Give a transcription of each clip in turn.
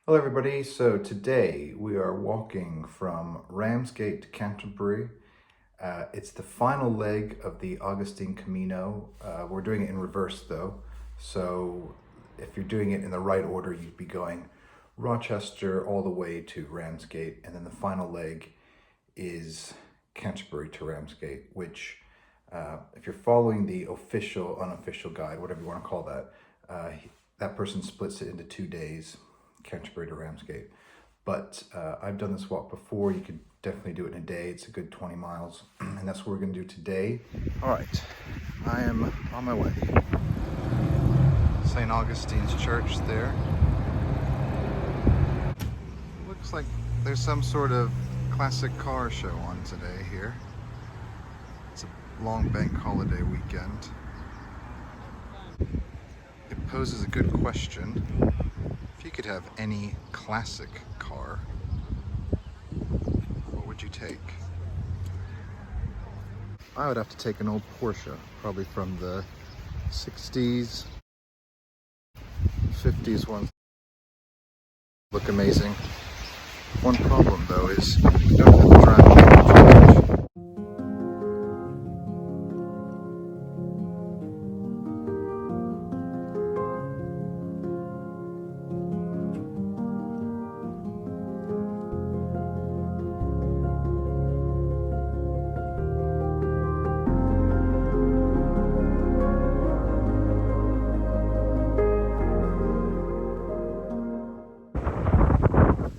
Hello everybody, so today we are walking from Ramsgate Canterbury. It's the final leg of the Augustine Camino. We're doing it in reverse though, so if you're doing it in the right order you'd be going Rochester all the way to Ramsgate, and then the final leg is Canterbury to Ramsgate, which if you're following the official, unofficial guide, whatever you want to call that, that person splits it into 2 days, Canterbury to Ramsgate. But I've done this walk before. You could definitely do it in a day. It's a good 20 miles, and that's what we're going to do today. All right, I am on my way. St. Augustine's Church there. Looks like there's some sort of classic car show on today here. It's a long bank holiday weekend. It poses a good question. If you could have any classic car, what would you take? I would have to take an old Porsche, probably from the 60s, 50s ones. Look amazing. One problem though is you don't have to drive too much.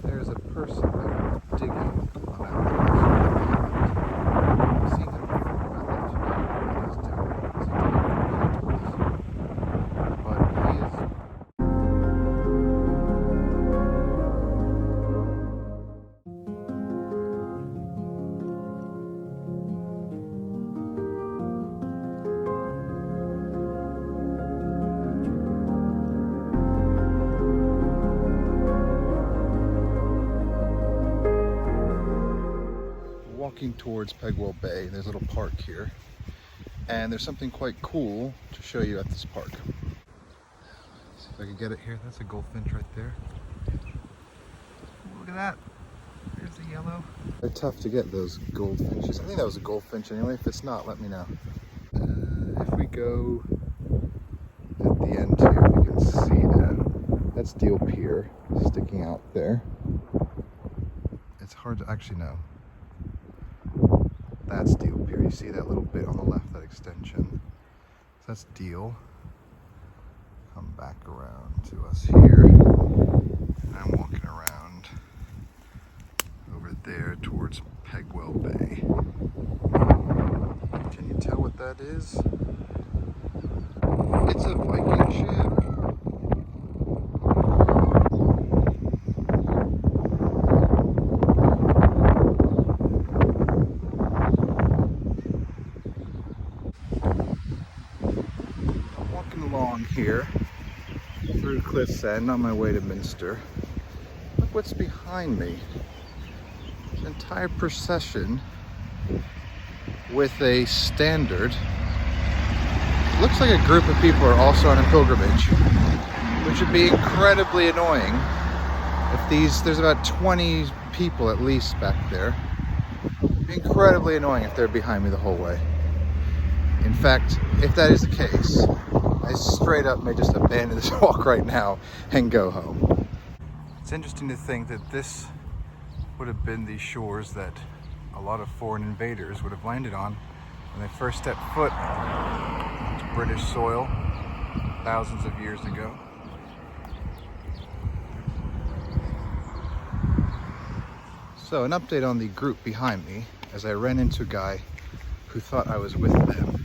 There's a person there digging on that path. I've seen him before. I love to know what he's doing. Is he doing it? But he is. Walking towards Pegwell Bay. There's a little park here, and there's something quite cool to show you at this park. See if I can get it here. That's a goldfinch right there. Look at that. There's the yellow. They're tough to get, those goldfinches. I think that was a goldfinch anyway. If it's not, let me know. If we go at the end here, we can see that. That's Deal Pier sticking out there. It's hard to actually know. That's Deal Pier. You see that little bit on the left, that extension. So that's Deal. Come back around to us here. And I'm walking around over there towards Pegwell Bay. Can you tell what that is? It's a Viking ship. Along here through Cliff's End on my way to Minster. Look what's behind me. An entire procession with a standard. Looks like a group of people are also on a pilgrimage, which would be incredibly annoying if there's about 20 people at least back there. It'd be incredibly annoying if they're behind me the whole way. In fact, if that is the case, I straight up may just abandon this walk right now and go home. It's interesting to think that this would have been the shores that a lot of foreign invaders would have landed on when they first stepped foot onto British soil thousands of years ago. So an update on the group behind me, as I ran into a guy who thought I was with them,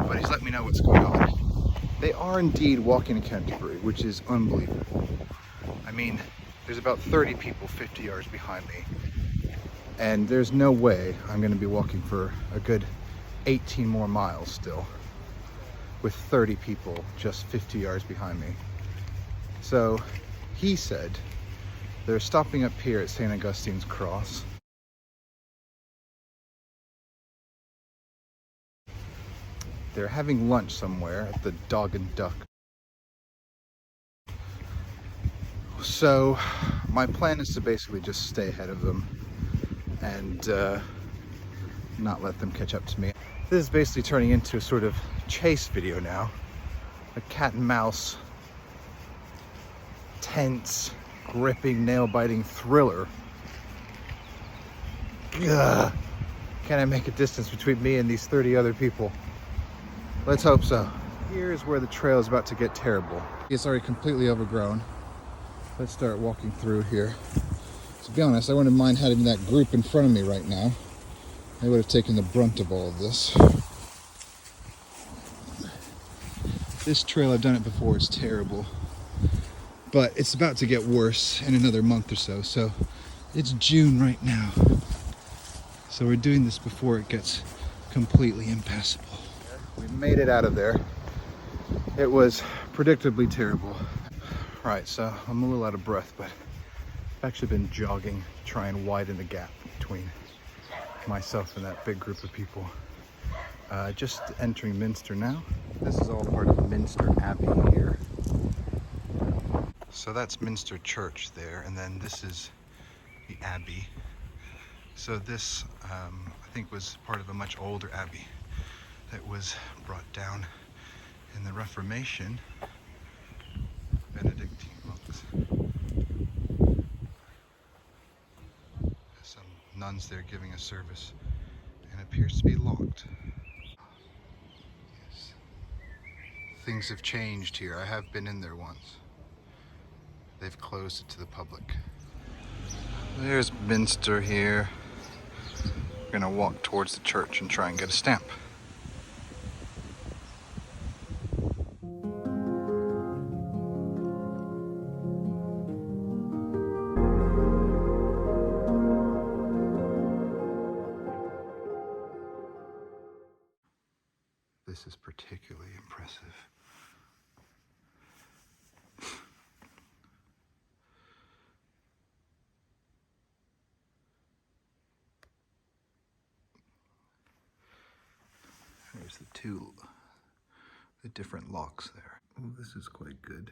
but he's let me know what's going on. They are indeed walking to Canterbury, which is unbelievable. I mean, there's about 30 people 50 yards behind me, and there's no way I'm going to be walking for a good 18 more miles still with 30 people just 50 yards behind me. So he said they're stopping up here at St. Augustine's Cross. They're having lunch somewhere at the Dog and Duck. So my plan is to basically just stay ahead of them and not let them catch up to me. This is basically turning into a sort of chase video now. A cat and mouse, tense, gripping, nail-biting thriller. Ugh. Can I make a distance between me and these 30 other people? Let's hope so. Here's where the trail is about to get terrible. It's already completely overgrown. Let's start walking through here. To be honest, I wouldn't mind having that group in front of me right now. They would have taken the brunt of all of this. This trail, I've done it before, it's terrible. But it's about to get worse in another month or so. So it's June right now. So we're doing this before it gets completely impassable. We made it out of there. It was predictably terrible. Right, so I'm a little out of breath, but I've actually been jogging to try and widen the gap between myself and that big group of people. Just entering Minster now. This is all part of Minster Abbey here. So that's Minster Church there, and then this is the Abbey. So this, I think, was part of a much older abbey that was brought down in the Reformation. Benedictine monks. Some nuns there giving a service, and it appears to be locked. Yes. Things have changed here. I have been in there once. They've closed it to the public. There's Minster here. We're gonna walk towards the church and try and get a stamp. This is particularly impressive. There's the different locks there. Oh, this is quite good.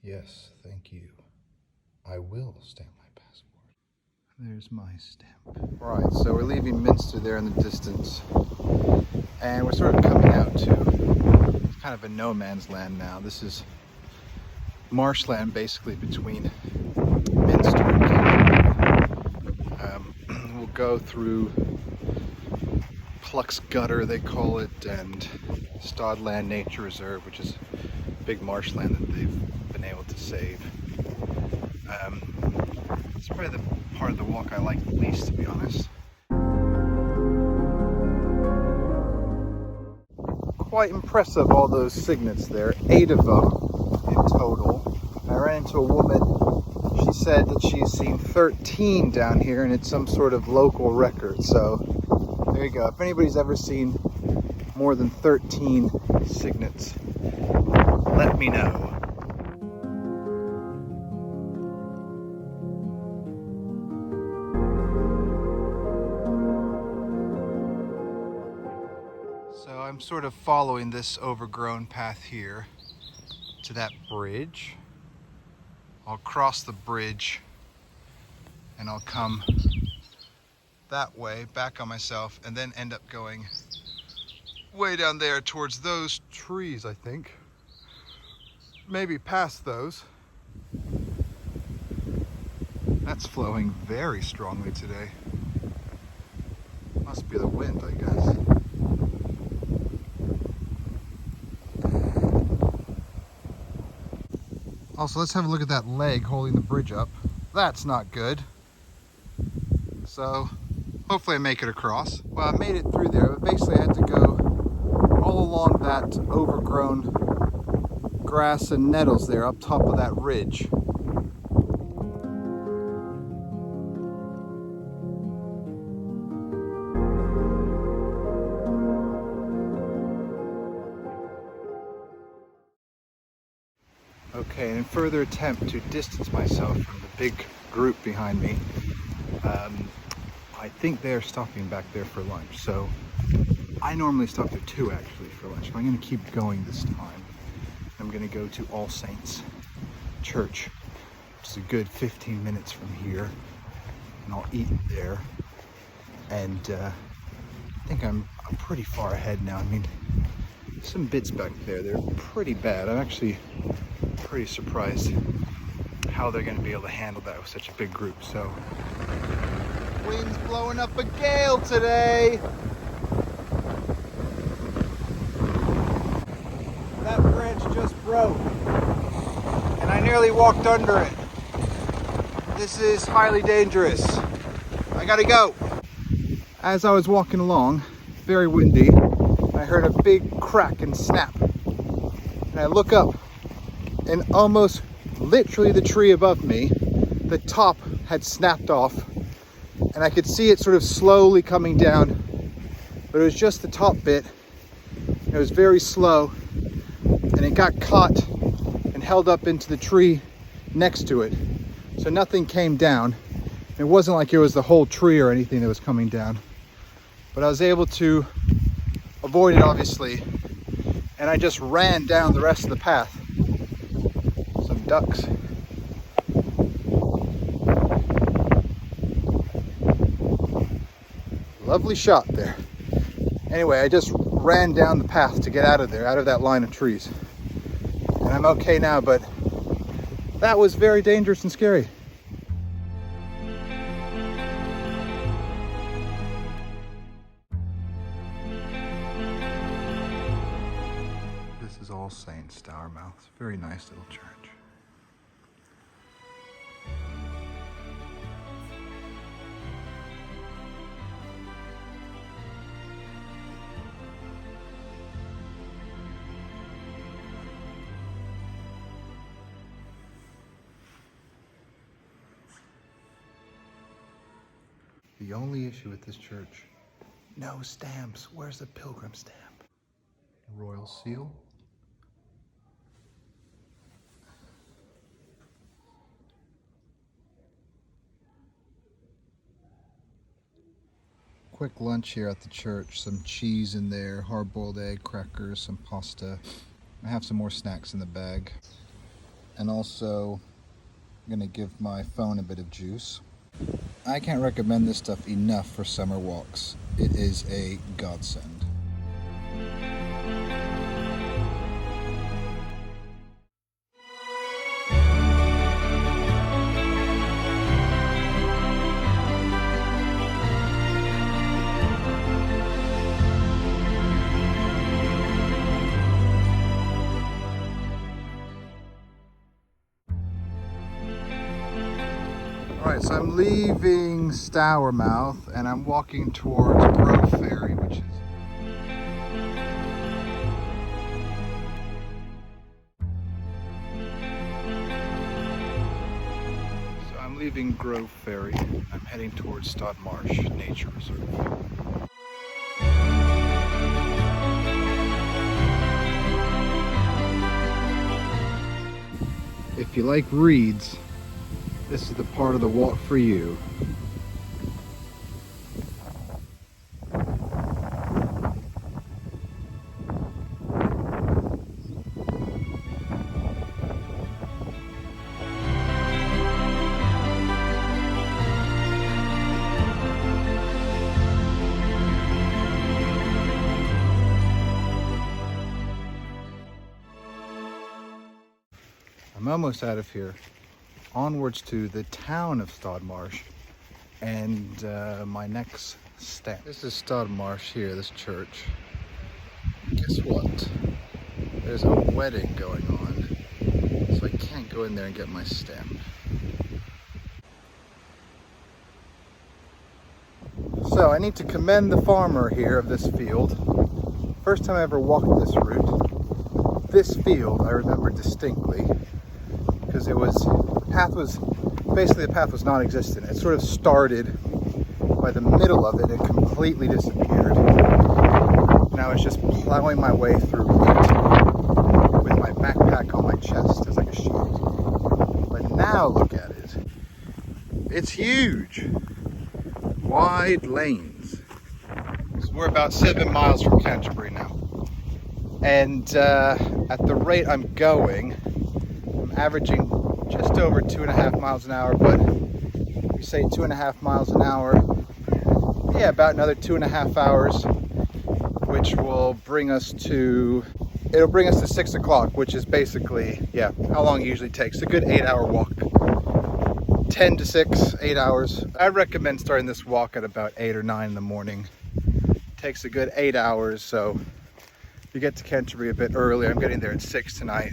Yes, thank you. I will stamp my passport. There's my stamp. Right, so we're leaving Minster there in the distance. And we're sort of coming out to kind of a no man's land now. This is marshland basically between Minster and Canterbury. We'll go through Pluck's Gutter, they call it, and Stodland Nature Reserve, which is big marshland that they've been able to save. It's probably the part of the walk I like the least, to be honest. Quite impressive, all those signets there, 8 of them in total. I ran into a woman, she said that she's seen 13 down here and it's some sort of local record. So there you go. If anybody's ever seen more than 13 signets, let me know. So I'm sort of following this overgrown path here to that bridge. I'll cross the bridge and I'll come that way, back on myself, and then end up going way down there towards those trees, I think. Maybe past those. That's flowing very strongly today. Must be the wind, I guess. Also, let's have a look at that leg holding the bridge up. That's not good. So, hopefully I make it across. Well, I made it through there, but basically I had to go all along that overgrown grass and nettles there up top of that ridge. Okay, and in further attempt to distance myself from the big group behind me, I think they're stopping back there for lunch. So I normally stop there too, actually, for lunch. But I'm going to keep going this time. I'm going to go to All Saints Church, which is a good 15 minutes from here, and I'll eat there. And I think I'm pretty far ahead now. I mean, some bits back there, they're pretty bad. I'm actually pretty surprised how they're going to be able to handle that with such a big group. So, wind's blowing up a gale today. That branch just broke, and I nearly walked under it. This is highly dangerous. I gotta go. As I was walking along, very windy, I heard a big crack and snap. And I look up, and almost literally the tree above me, the top had snapped off, and I could see it sort of slowly coming down, but it was just the top bit. It was very slow, and it got caught and held up into the tree next to it. So nothing came down. It wasn't like it was the whole tree or anything that was coming down, but I was able to avoid it, obviously, and I just ran down the rest of the path. Some ducks. Lovely shot there. Anyway, I just ran down the path to get out of there, out of that line of trees. And I'm okay now, but that was very dangerous and scary. This is All Saints, Stourmouth. Very nice little church. The only issue with this church, no stamps. Where's the pilgrim stamp? Royal seal. Quick lunch here at the church. Some cheese in there, hard-boiled egg, crackers, some pasta. I have some more snacks in the bag. And also, I'm gonna give my phone a bit of juice. I can't recommend this stuff enough for summer walks. It is a godsend. Alright, so I'm leaving Stourmouth and I'm walking towards Grove Ferry, which is... So I'm leaving Grove Ferry. I'm heading towards Stod Marsh Nature Reserve. If you like reeds, this is the part of the walk for you. I'm almost out of here. Onwards to the town of Stod Marsh and my next step. This is Stod Marsh here, this church. Guess what? There's a wedding going on, so I can't go in there and get my stamp. So I need to commend the farmer here of this field. First time I ever walked this route. This field I remember distinctly because it was, the path was non-existent. It sort of started by the middle of it and completely disappeared. And I was just plowing my way through it with my backpack on my chest as like a shield. Now look at it. It's huge. Wide lanes. So we're about 7 miles from Canterbury now. And at the rate I'm going, I'm averaging just over 2.5 miles an hour, but we say 2.5 miles an hour, yeah, about another 2.5 hours, which will bring us to, it'll bring us to 6 o'clock, which is basically, yeah, how long it usually takes. A good 8-hour walk. 10 to 6, 8 hours. I recommend starting this walk at about 8 or 9 in the morning. It takes a good 8 hours, so you get to Canterbury a bit early. I'm getting there at 6 tonight.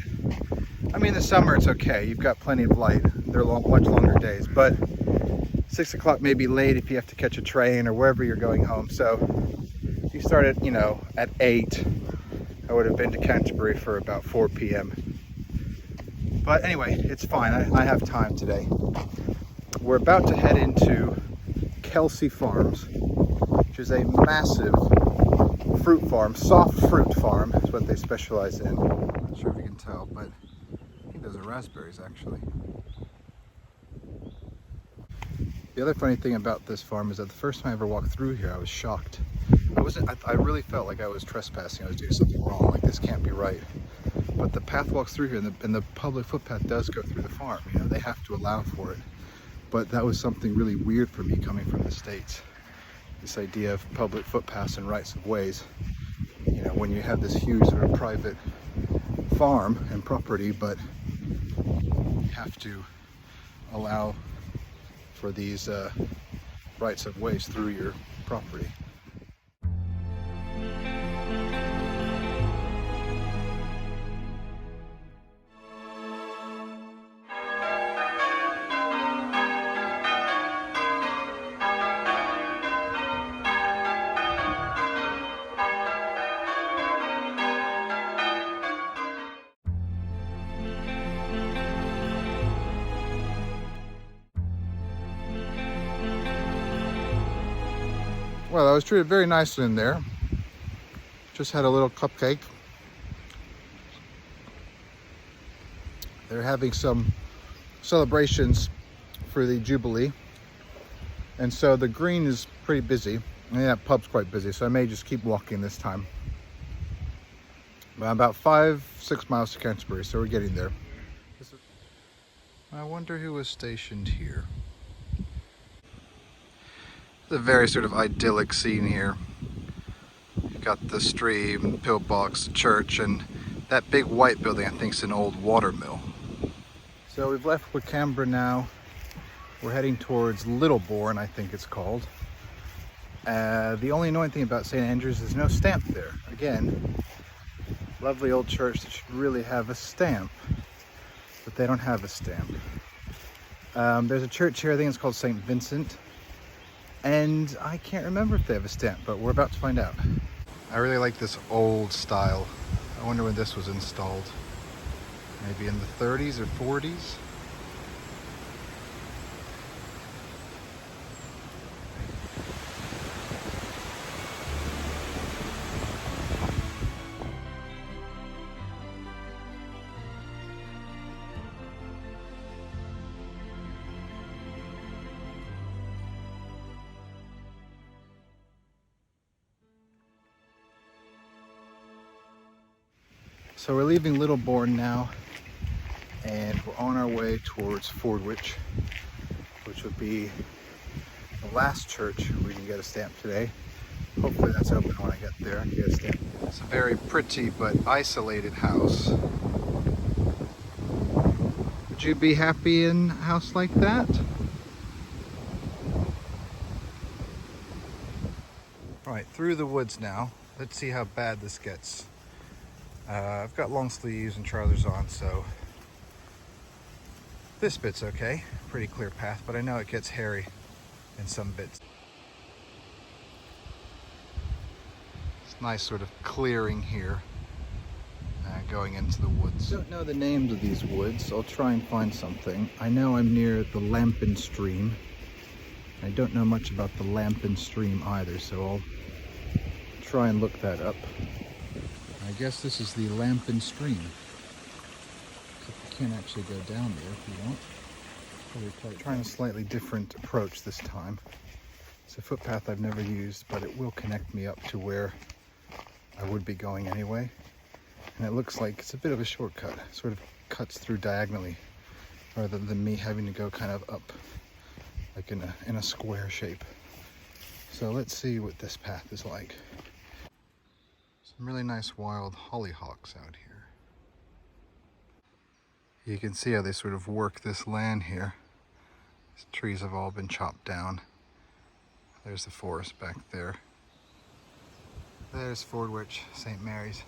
I mean, in the summer it's okay. You've got plenty of light. They're much longer days, but 6 o'clock may be late if you have to catch a train or wherever you're going home. So if you start at, at 8, I would have been to Canterbury for about 4 p.m. But anyway, it's fine. I have time today. We're about to head into Kelsey Farms, which is a massive fruit farm, soft fruit farm is what they specialize in. I'm not sure if you can tell, but I think those are raspberries actually. The other funny thing about this farm is that the first time I ever walked through here, I was shocked. I really felt like I was trespassing. I was doing something wrong, like this can't be right. But the path walks through here, and the public footpath does go through the farm. They have to allow for it. But that was something really weird for me coming from the States. This idea of public footpaths and rights of ways. When you have this huge sort of private farm and property, but you have to allow for these rights of ways through your property. Well, I was treated very nicely in there. Just had a little cupcake. They're having some celebrations for the Jubilee. And so the green is pretty busy. And that pub's quite busy, so I may just keep walking this time. About 5-6 miles to Canterbury, so we're getting there. I wonder who was stationed here. It's a very sort of idyllic scene here. You've got the stream, the pillbox, the church, and that big white building I think is an old water mill. So we've left Canberra now. We're heading towards Littlebourne, I think it's called. The only annoying thing about St. Andrews is no stamp there. Again, lovely old church that should really have a stamp, but they don't have a stamp. There's a church here, I think it's called St. Vincent, and I can't remember if they have a stamp, but we're about to find out. I really like this old style. I wonder when this was installed. Maybe in the 30s or 40s? So we're leaving Littlebourne now, and we're on our way towards Fordwich, which would be the last church we can get a stamp today. Hopefully that's open when I get there and get a stamp. It's a very pretty but isolated house. Would you be happy in a house like that? All right, through the woods now. Let's see how bad this gets. I've got long sleeves and trousers on, so this bit's okay. Pretty clear path, but I know it gets hairy in some bits. It's nice sort of clearing here, going into the woods. I don't know the names of these woods. I'll try and find something. I know I'm near the Lambton Stream. I don't know much about the Lambton Stream either, so I'll try and look that up. I guess this is the Lambton Stream. Except you can't actually go down there if you want. Trying a slightly different approach this time. It's a footpath I've never used, but it will connect me up to where I would be going anyway. And it looks like it's a bit of a shortcut. It sort of cuts through diagonally rather than me having to go kind of up like in a square shape. So let's see what this path is like. Some really nice wild hollyhocks out here. You can see how they sort of work this land here. These trees have all been chopped down. There's the forest back there. There's Fordwich, St. Mary's.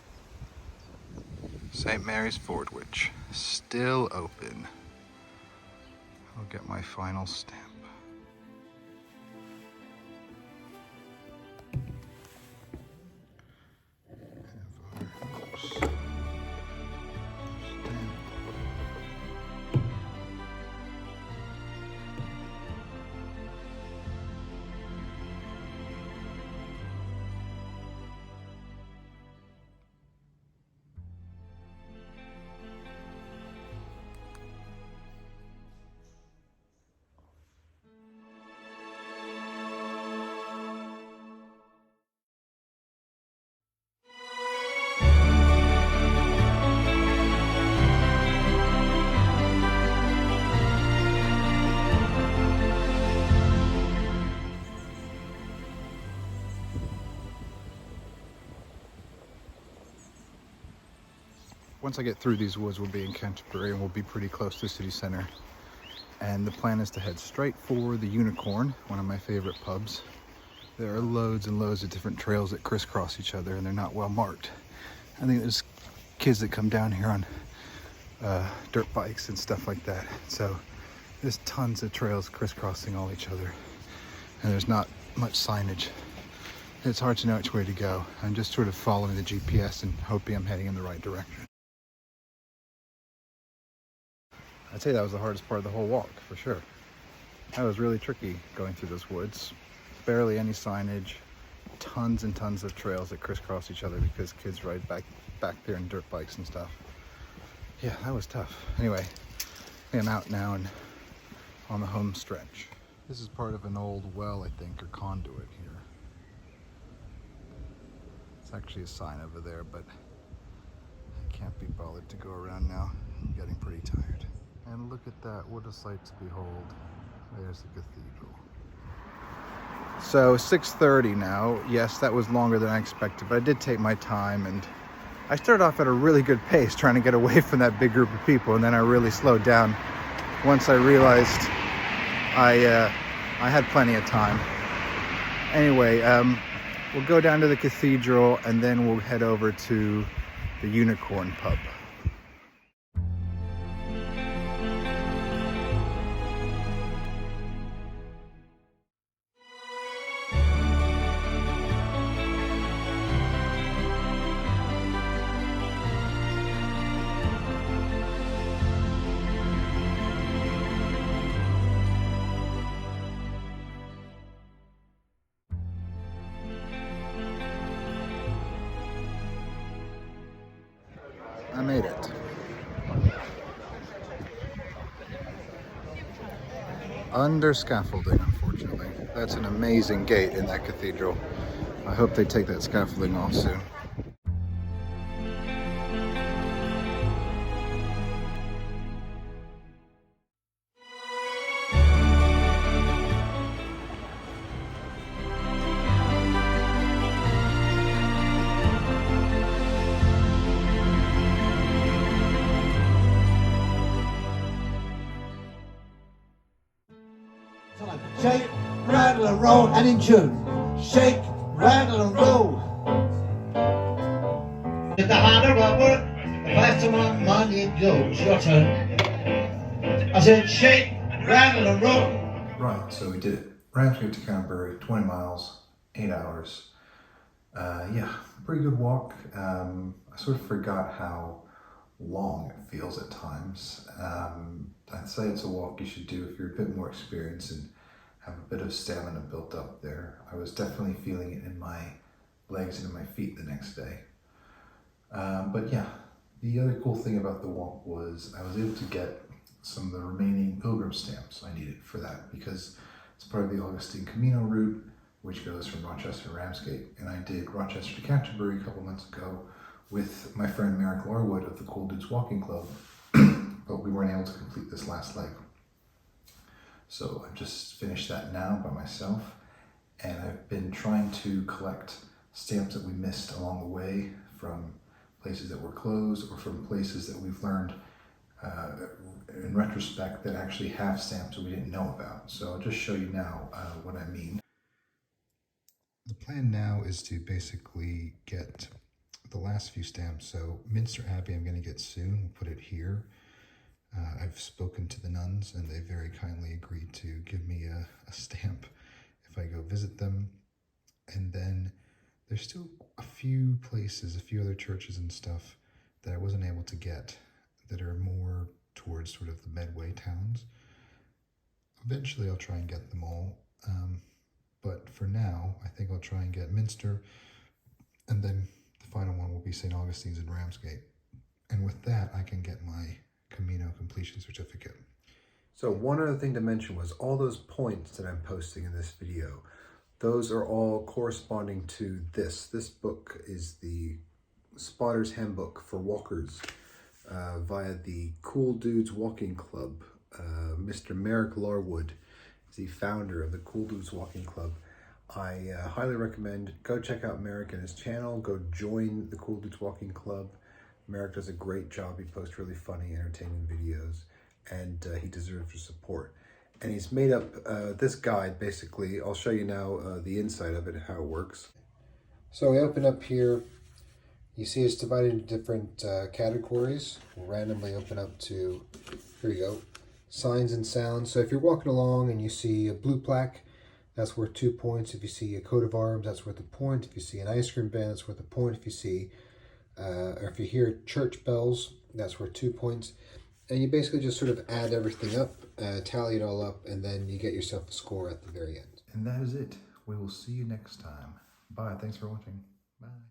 St. Mary's Fordwich, still open. I'll get my final stamp. Once I get through these woods, we'll be in Canterbury and we'll be pretty close to the city center. And the plan is to head straight for the Unicorn, one of my favorite pubs. There are loads and loads of different trails that crisscross each other and they're not well marked. I think there's kids that come down here on dirt bikes and stuff like that. So there's tons of trails crisscrossing all each other and there's not much signage. It's hard to know which way to go. I'm just sort of following the GPS and hoping I'm heading in the right direction. I'd say that was the hardest part of the whole walk, for sure. That was really tricky going through those woods. Barely any signage, tons and tons of trails that crisscross each other because kids ride back there in dirt bikes and stuff. Yeah, that was tough. Anyway, I'm out now and on the home stretch. This is part of an old well, I think, or conduit here. It's actually a sign over there, but I can't be bothered to go around now. I'm getting pretty tired. And look at that, what a sight to behold. There's the cathedral. So 6:30 now. Yes, that was longer than I expected, but I did take my time and I started off at a really good pace trying to get away from that big group of people, and then I really slowed down once I realized I had plenty of time. Anyway, we'll go down to the cathedral and then we'll head over to the Unicorn pub. I made it. Under scaffolding, unfortunately. That's an amazing gate in that cathedral. I hope they take that scaffolding off soon. Shake, rattle and roll, and in tune. Shake, rattle and roll. The harder I work, the faster my money goes. Your turn. I said shake, rattle and roll. Right, so we did it. Ramsgate to Canterbury, 20 miles, 8 hours. Yeah, pretty good walk. I sort of forgot how long it feels at times. I'd say it's a walk you should do if you're a bit more experienced and have a bit of stamina built up there. I was definitely feeling it in my legs and in my feet the next day. But yeah, the other cool thing about the walk was I was able to get some of the remaining pilgrim stamps I needed for that, because it's part of the Augustine Camino route, which goes from Rochester to Ramsgate. And I did Rochester to Canterbury a couple months ago with my friend Marek of the Cool Dudes Walking Club, but we weren't able to complete this last leg. So I've just finished that now by myself, and I've been trying to collect stamps that we missed along the way from places that were closed or from places that we've learned in retrospect that actually have stamps that we didn't know about. So I'll just show you now what I mean. The plan now is to basically get the last few stamps. So Minster Abbey I'm going to get soon. We'll put it here. I've spoken to the nuns and they very kindly agreed to give me a stamp if I go visit them. And then there's still a few places, a few other churches and stuff that I wasn't able to get that are more towards sort of the Medway towns. Eventually I'll try and get them all. But for now, I think I'll try and get Minster, and then the final one will be St. Augustine's in Ramsgate. And with that, I can get my Camino completion certificate. So one other thing to mention was all those points that I'm posting in this video, those are all corresponding to this. This book is the Spotter's Handbook for Walkers via the Cool Dudes Walking Club. Mr. Marek Larwood is the founder of the Cool Dudes Walking Club. I highly recommend go check out Marek and his channel. Go join the Cool Dudes Walking Club. Marek does a great job. He posts really funny, entertaining videos, and he deserves your support. And he's made up this guide, basically. I'll show you now the inside of it, how it works. So we open up here. You see it's divided into different categories. We'll randomly open up to, here we go, signs and sounds. So if you're walking along and you see a blue plaque, that's worth 2 points. If you see a coat of arms, that's worth a point. If you see an ice cream van, that's worth a point. If you see, or if you hear church bells, that's worth 2 points. And you basically just sort of add everything up, tally it all up, and then you get yourself a score at the very end. And that is it. We will see you next time. Bye. Thanks for watching. Bye.